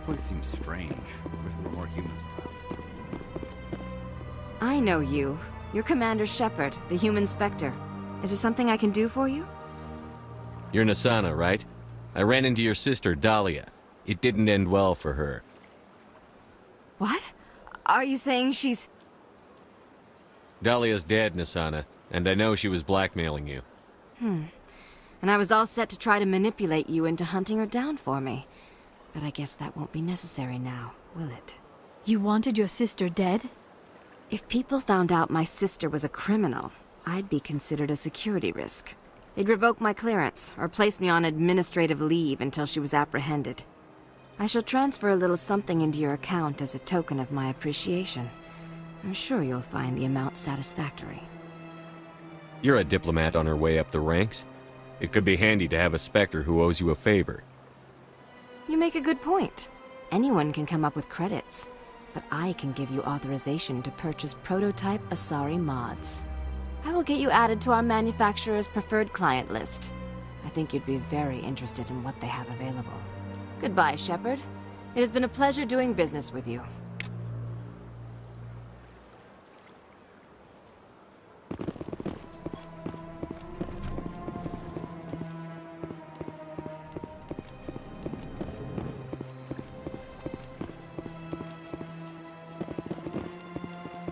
place seems strange. Wish there were more humans around. I know you. You're Commander Shepard, the human Spectre. Is there something I can do for you? You're Nasana, right? I ran into your sister, Dahlia. It didn't end well for her. What? Are you saying she's... Dahlia's dead, Nasana, and I know she was blackmailing you. And I was all set to try to manipulate you into hunting her down for me. But I guess that won't be necessary now, will it? You wanted your sister dead? If people found out my sister was a criminal, I'd be considered a security risk. They'd revoke my clearance, or place me on administrative leave until she was apprehended. I shall transfer a little something into your account as a token of my appreciation. I'm sure you'll find the amount satisfactory. You're a diplomat on her way up the ranks. It could be handy to have a Spectre who owes you a favor. You make a good point. Anyone can come up with credits, but I can give you authorization to purchase prototype Asari mods. I will get you added to our manufacturer's preferred client list. I think you'd be very interested in what they have available. Goodbye, Shepard. It has been a pleasure doing business with you.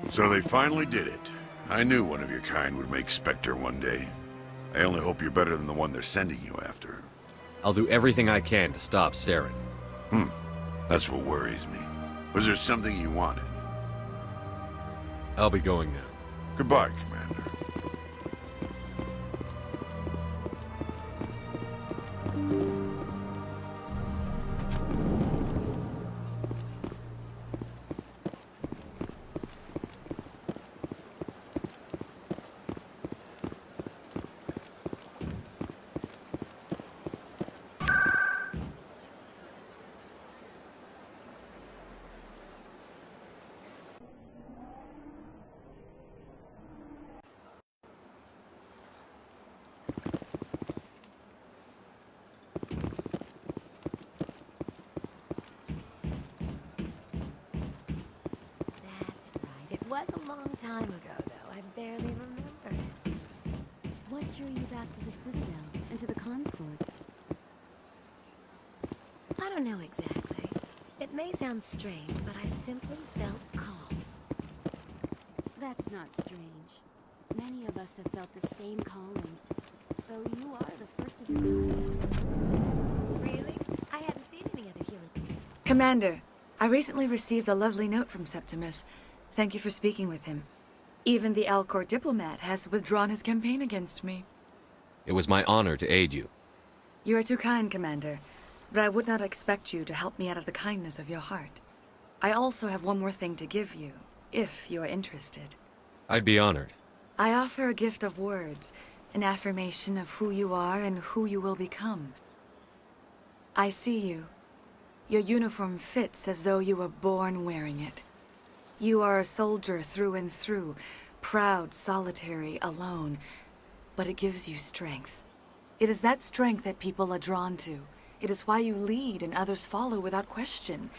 So they finally did it. I knew one of your kind would make Spectre one day. I only hope you're better than the one they're sending you after. I'll do everything I can to stop Saren. That's what worries me. Was there something you wanted? I'll be going now. Goodbye, Commander. It was a long time ago, though. I barely remember it. What drew you back to the Citadel and to the consort? I don't know exactly. It may sound strange, but I simply felt called. That's not strange. Many of us have felt the same calling, though you are the first of your kind to respond to it. Really? I hadn't seen any other human. Commander, I recently received a lovely note from Septimus. Thank you for speaking with him. Even the Alcor diplomat has withdrawn his campaign against me. It was my honor to aid you. You are too kind, Commander, but I would not expect you to help me out of the kindness of your heart. I also have one more thing to give you, if you are interested. I'd be honored. I offer a gift of words, an affirmation of who you are and who you will become. I see you. Your uniform fits as though you were born wearing it. You are a soldier through and through, proud, solitary, alone, but it gives you strength. It is that strength that people are drawn to. It is why you lead and others follow without question.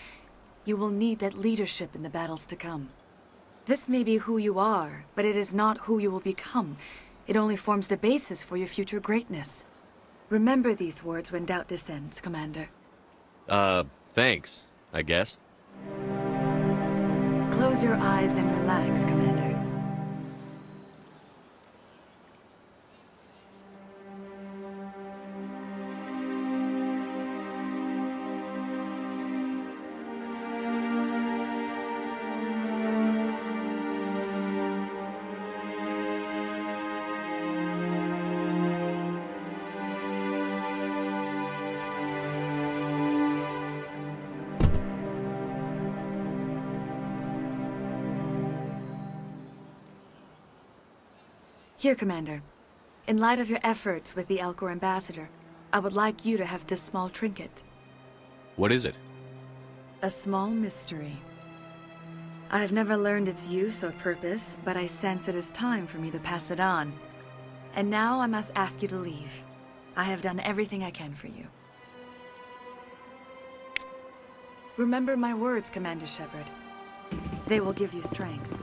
You will need that leadership in the battles to come. This may be who you are, but it is not who you will become. It only forms the basis for your future greatness. Remember these words when doubt descends, Commander. Thanks, I guess. Close your eyes and relax, Commander. Here, Commander. In light of your efforts with the Alcor ambassador, I would like you to have this small trinket. What is it? A small mystery. I have never learned its use or purpose, but I sense it is time for me to pass it on. And now I must ask you to leave. I have done everything I can for you. Remember my words, Commander Shepard. They will give you strength.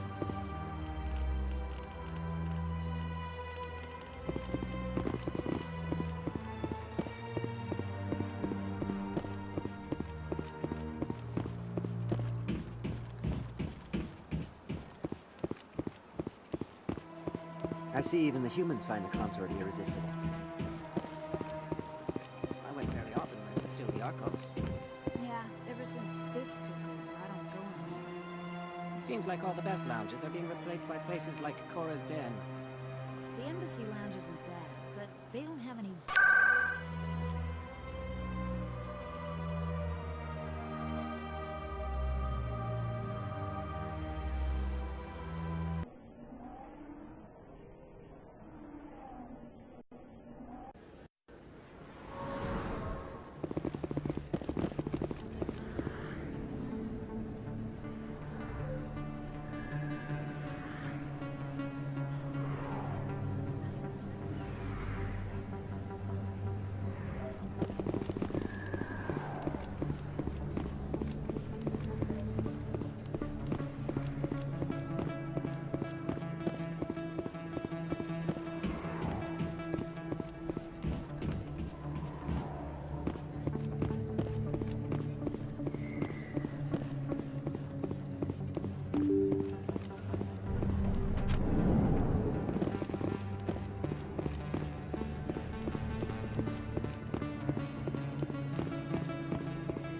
I see even the humans find the consort irresistible. I went very often when it was still the Arcos. Yeah, ever since Fist took over, I don't go anymore. It seems like all the best lounges are being replaced by places like Cora's Den. The Embassy Lounge isn't bad, but they don't have any...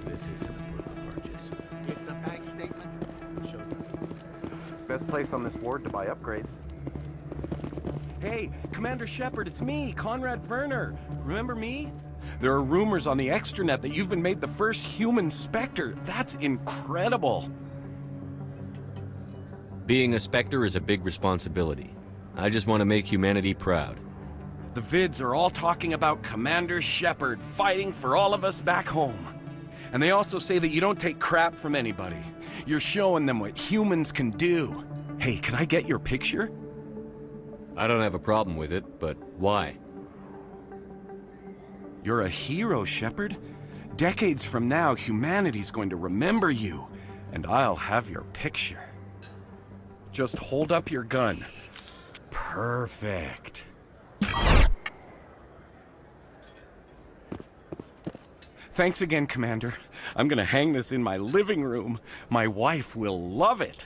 This isn't a proof of purchase. It's a bank statement. Show them. Best place on this ward to buy upgrades. Hey, Commander Shepard, it's me, Conrad Werner. Remember me? There are rumors on the extranet that you've been made the first human Spectre. That's incredible. Being a Spectre is a big responsibility. I just want to make humanity proud. The vids are all talking about Commander Shepard fighting for all of us back home. And they also say that you don't take crap from anybody. You're showing them what humans can do. Hey, can I get your picture? I don't have a problem with it, but why? You're a hero, Shepard. Decades from now, humanity's going to remember you, and I'll have your picture. Just hold up your gun. Perfect. Thanks again, Commander. I'm gonna hang this in my living room. My wife will love it.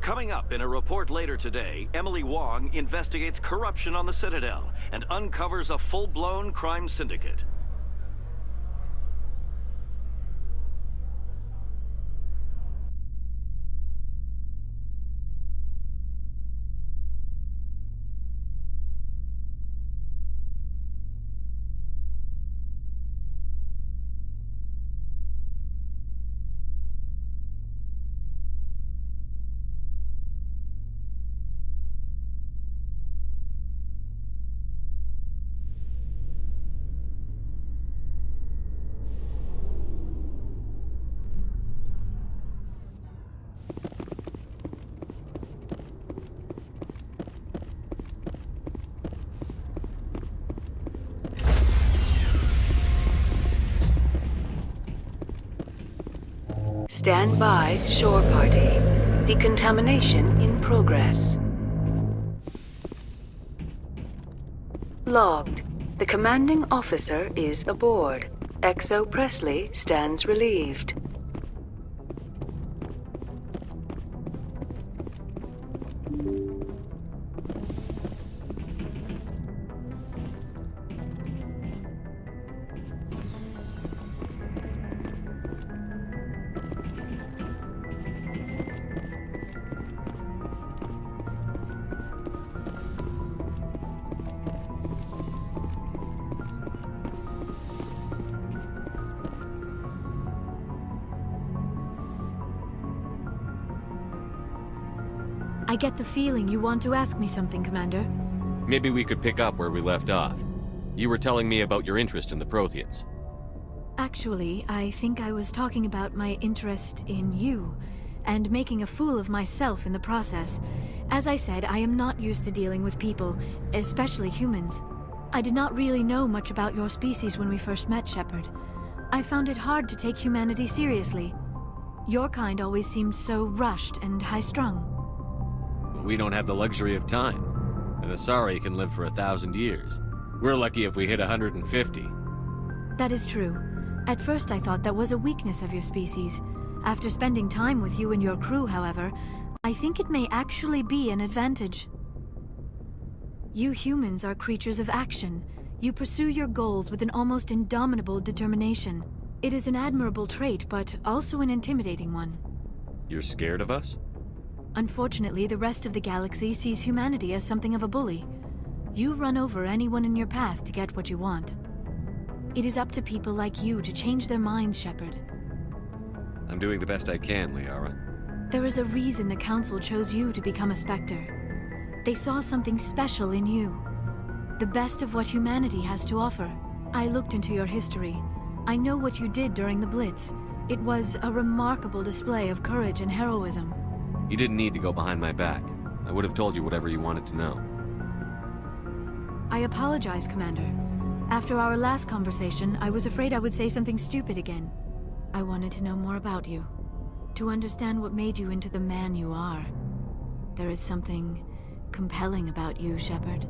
Coming up in a report later today, Emily Wong investigates corruption on the Citadel and uncovers a full-blown crime syndicate. Stand by, shore party. Decontamination in progress. Logged. The commanding officer is aboard. XO Presley stands relieved. I get the feeling you want to ask me something, Commander. Maybe we could pick up where we left off. You were telling me about your interest in the Protheans. Actually, I think I was talking about my interest in you, and making a fool of myself in the process. As I said, I am not used to dealing with people, especially humans. I did not really know much about your species when we first met, Shepard. I found it hard to take humanity seriously. Your kind always seemed so rushed and high-strung. We don't have the luxury of time. An Asari can live for 1,000 years. We're lucky if we hit 150. That is true. At first I thought that was a weakness of your species. After spending time with you and your crew, however, I think it may actually be an advantage. You humans are creatures of action. You pursue your goals with an almost indomitable determination. It is an admirable trait, but also an intimidating one. You're scared of us? Unfortunately, the rest of the galaxy sees humanity as something of a bully. You run over anyone in your path to get what you want. It is up to people like you to change their minds, Shepard. I'm doing the best I can, Liara. There is a reason the Council chose you to become a Spectre. They saw something special in you. The best of what humanity has to offer. I looked into your history. I know what you did during the Blitz. It was a remarkable display of courage and heroism. You didn't need to go behind my back. I would have told you whatever you wanted to know. I apologize, Commander. After our last conversation, I was afraid I would say something stupid again. I wanted to know more about you. To understand what made you into the man you are. There is something compelling about you, Shepard.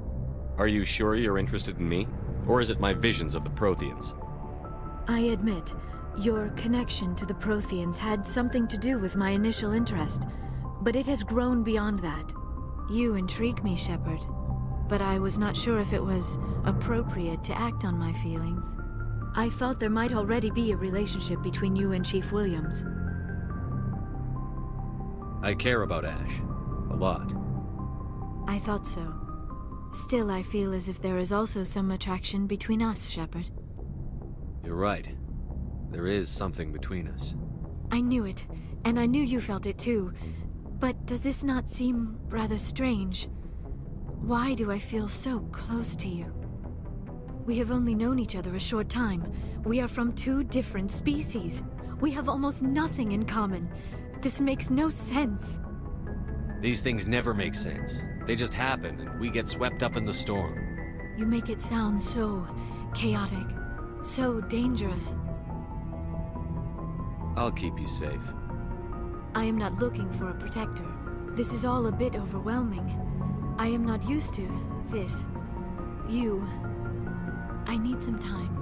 Are you sure you're interested in me? Or is it my visions of the Protheans? I admit, your connection to the Protheans had something to do with my initial interest, but it has grown beyond that. You intrigue me, Shepard, but I was not sure if it was appropriate to act on my feelings. I thought there might already be a relationship between you and Chief Williams. I care about Ash. A lot. I thought so. Still, I feel as if there is also some attraction between us, Shepard. You're right. There is something between us. I knew it, and I knew you felt it too. But does this not seem rather strange? Why do I feel so close to you? We have only known each other a short time. We are from two different species. We have almost nothing in common. This makes no sense. These things never make sense. They just happen, and we get swept up in the storm. You make it sound so chaotic, so dangerous. I'll keep you safe. I am not looking for a protector. This is all a bit overwhelming. I am not used to this. You. I need some time.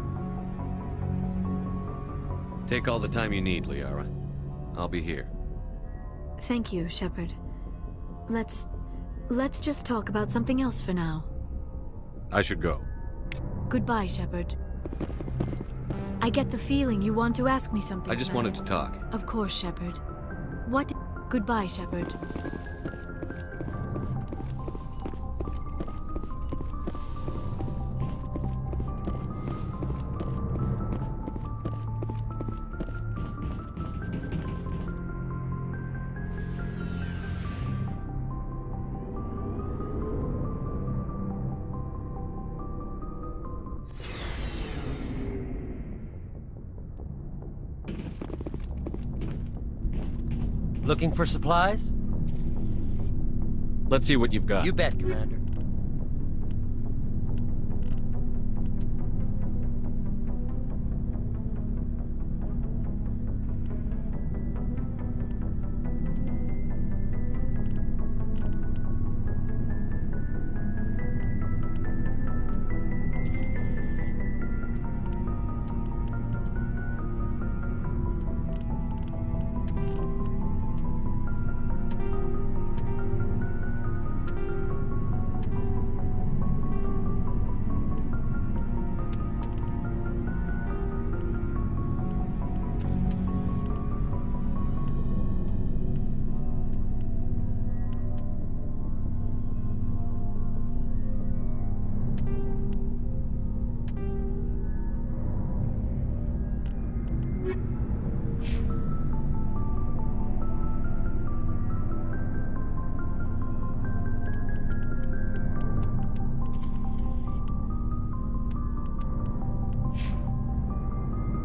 Take all the time you need, Liara. I'll be here. Thank you, Shepard. Let's just talk about something else for now. I should go. Goodbye, Shepard. I get the feeling you want to ask me something. I just wanted to talk. Of course, Shepard. What? Goodbye, Shepard. Looking for supplies? Let's see what you've got. You bet, Commander.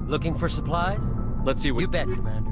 Looking for supplies? Let's see what... You bet, Commander.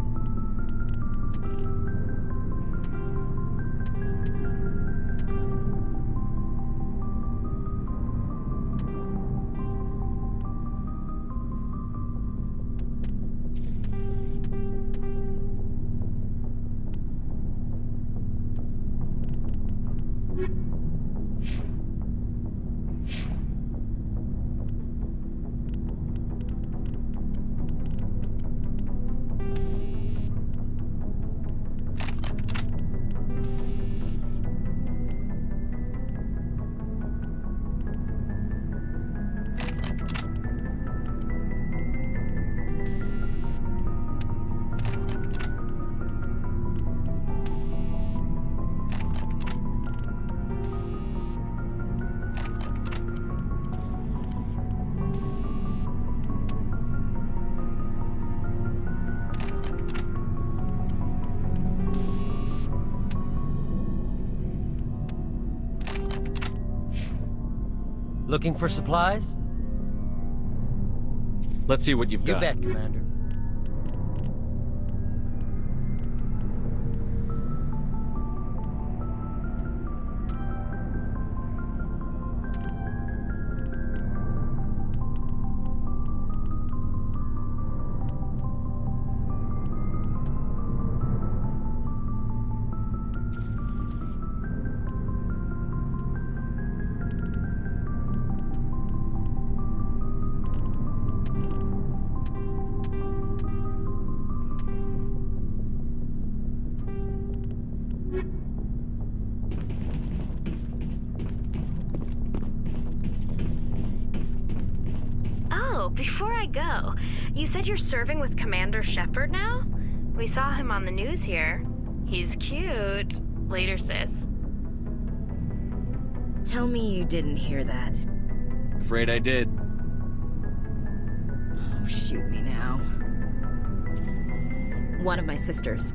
Looking for supplies? Let's see what you've got. You bet, Commander. Before I go, you said you're serving with Commander Shepard now? We saw him on the news here. He's cute. Later, sis. Tell me you didn't hear that. Afraid I did. Oh, shoot me now. One of my sisters.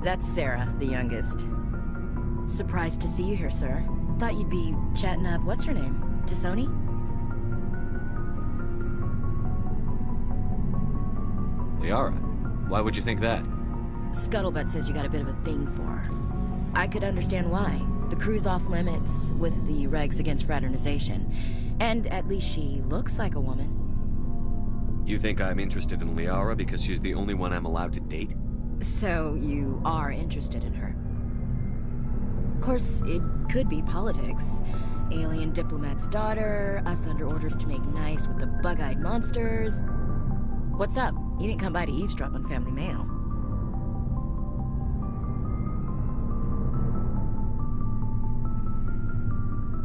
That's Sarah, the youngest. Surprised to see you here, sir. Thought you'd be chatting up, what's her name? Tassoni? Liara, why would you think that? Scuttlebutt says you got a bit of a thing for her. I could understand why. The crew's off limits with the regs against fraternization. And at least she looks like a woman. You think I'm interested in Liara because she's the only one I'm allowed to date? So you are interested in her? Of course, it could be politics. Alien diplomat's daughter, us under orders to make nice with the bug-eyed monsters. What's up? You didn't come by to eavesdrop on family mail.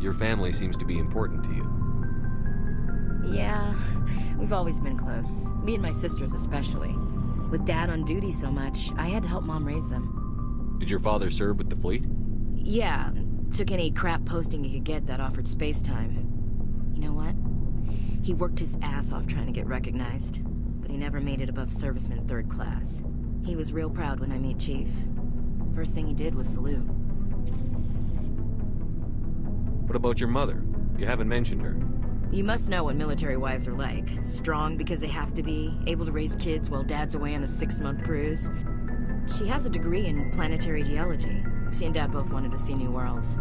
Your family seems to be important to you. Yeah, we've always been close. Me and my sisters especially. With Dad on duty so much, I had to help Mom raise them. Did your father serve with the fleet? Yeah, took any crap posting he could get that offered space time. You know what? He worked his ass off trying to get recognized. But he never made it above serviceman 3rd class. He was real proud when I met Chief. First thing he did was salute. What about your mother? You haven't mentioned her. You must know what military wives are like. Strong because they have to be, able to raise kids while Dad's away on a 6-month cruise. She has a degree in planetary geology. She and Dad both wanted to see new worlds.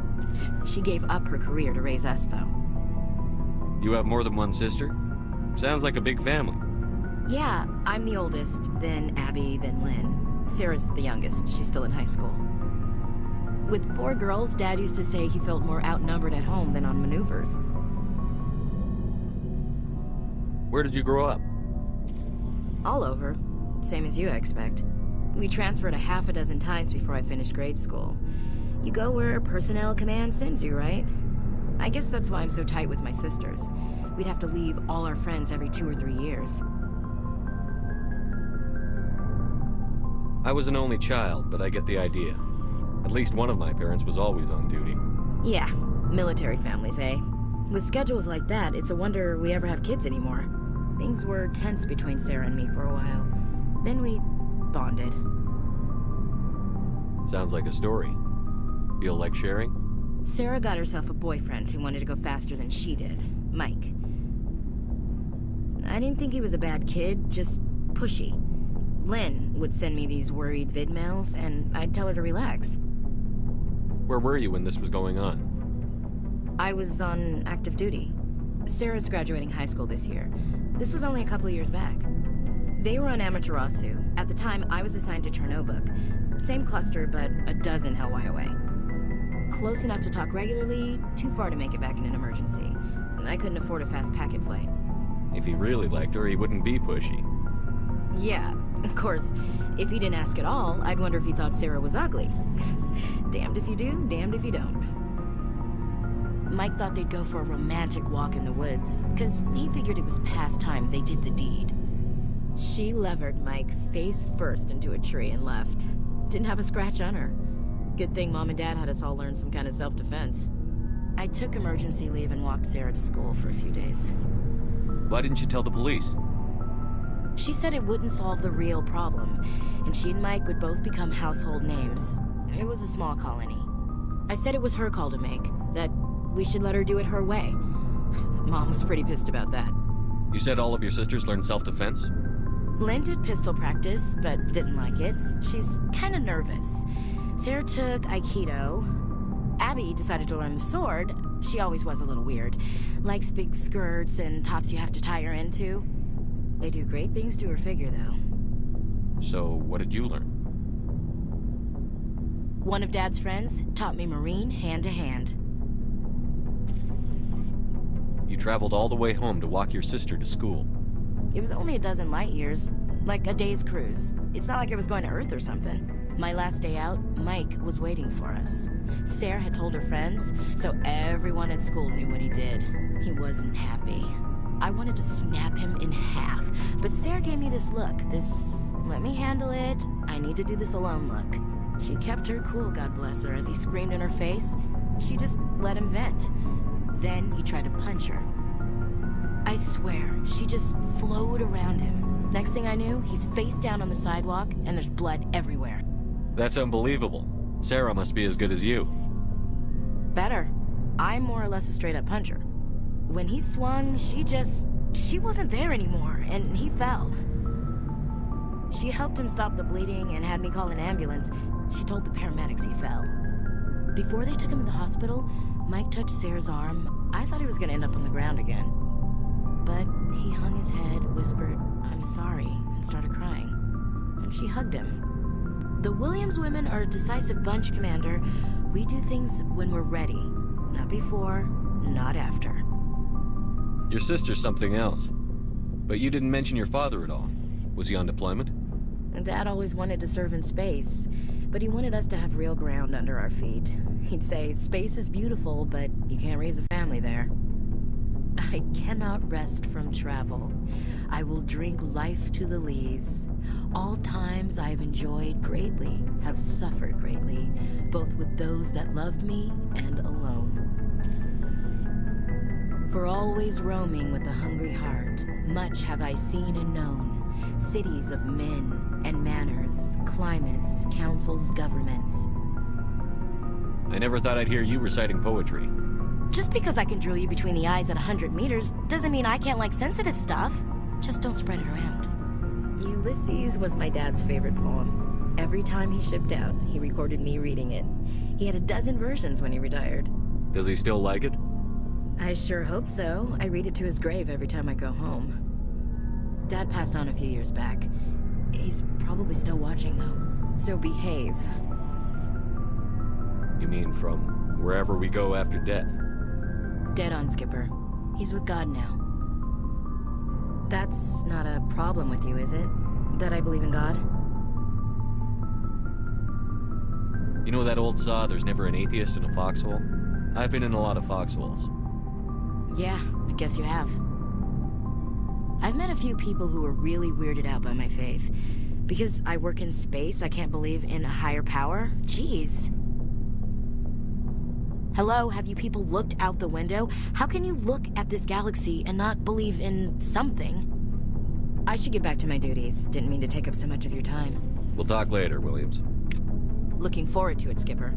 She gave up her career to raise us, though. You have more than one sister? Sounds like a big family. Yeah, I'm the oldest, then Abby, then Lynn. Sarah's the youngest. She's still in high school. With 4 girls, Dad used to say he felt more outnumbered at home than on maneuvers. Where did you grow up? All over. Same as you, I expect. We transferred a half a dozen times before I finished grade school. You go where personnel command sends you, right? I guess that's why I'm so tight with my sisters. We'd have to leave all our friends every 2 or 3 years. I was an only child, but I get the idea. At least one of my parents was always on duty. Yeah, military families, eh? With schedules like that, it's a wonder we ever have kids anymore. Things were tense between Sarah and me for a while. Then we bonded. Sounds like a story. Feel like sharing? Sarah got herself a boyfriend who wanted to go faster than she did, Mike. I didn't think he was a bad kid, just pushy. Lynn would send me these worried vid mails, and I'd tell her to relax. Where were you when this was going on? I was on active duty. Sarah's graduating high school this year. This was only a couple of years back. They were on Amaterasu. At the time, I was assigned to Chernobog. Same cluster, but a dozen Hellwire away. Close enough to talk regularly, too far to make it back in an emergency. I couldn't afford a fast packet flight. If he really liked her, he wouldn't be pushy. Yeah, of course. If he didn't ask at all, I'd wonder if he thought Sarah was ugly. Damned if you do, damned if you don't. Mike thought they'd go for a romantic walk in the woods, because he figured it was past time they did the deed. She levered Mike face first into a tree and left. Didn't have a scratch on her. Good thing Mom and Dad had us all learn some kind of self-defense. I took emergency leave and walked Sarah to school for a few days. Why didn't you tell the police? She said it wouldn't solve the real problem, and she and Mike would both become household names. It was a small colony. I said it was her call to make, that we should let her do it her way. Mom was pretty pissed about that. You said all of your sisters learned self-defense? Lynn did pistol practice, but didn't like it. She's kind of nervous. Sarah took Aikido. Abby decided to learn the sword. She always was a little weird. Likes big skirts and tops you have to tie her into. They do great things to her figure, though. So, what did you learn? One of Dad's friends taught me Marine hand-to-hand. You traveled all the way home to walk your sister to school. It was only a dozen light years, like a day's cruise. It's not like I was going to Earth or something. My last day out, Mike was waiting for us. Sarah had told her friends, so everyone at school knew what he did. He wasn't happy. I wanted to snap him in half, but Sarah gave me this look, this let me handle it, I need to do this alone look. She kept her cool, God bless her, as he screamed in her face. She just let him vent. Then he tried to punch her. I swear, she just flowed around him. Next thing I knew, he's face down on the sidewalk, and there's blood everywhere. That's unbelievable. Sarah must be as good as you. Better. I'm more or less a straight-up puncher. When he swung, she wasn't there anymore, and he fell. She helped him stop the bleeding and had me call an ambulance. She told the paramedics he fell. Before they took him to the hospital, Mike touched Sarah's arm. I thought he was gonna end up on the ground again. But he hung his head, whispered, "I'm sorry," and started crying. And she hugged him. The Williams women are a decisive bunch, Commander. We do things when we're ready. Not before, not after. Your sister's something else. But you didn't mention your father at all. Was he on deployment? Dad always wanted to serve in space, but he wanted us to have real ground under our feet. He'd say, space is beautiful, but you can't raise a family there. I cannot rest from travel. I will drink life to the lees. All times I have enjoyed greatly, have suffered greatly, both with those that loved me and alone. For always roaming with a hungry heart, much have I seen and known. Cities of men and manners, climates, councils, governments. I never thought I'd hear you reciting poetry. Just because I can drill you between the eyes at 100 meters doesn't mean I can't like sensitive stuff. Just don't spread it around. Ulysses was my dad's favorite poem. Every time he shipped out, he recorded me reading it. He had a dozen versions when he retired. Does he still like it? I sure hope so. I read it to his grave every time I go home. Dad passed on a few years back. He's probably still watching, though. So behave. You mean from wherever we go after death? Dead on, Skipper. He's with God now. That's not a problem with you, is it? That I believe in God? You know that old saw, there's never an atheist in a foxhole? I've been in a lot of foxholes. Yeah, I guess you have. I've met a few people who were really weirded out by my faith. Because I work in space, I can't believe in a higher power? Jeez. Hello, have you people looked out the window? How can you look at this galaxy and not believe in something? I should get back to my duties. Didn't mean to take up so much of your time. We'll talk later, Williams. Looking forward to it, Skipper.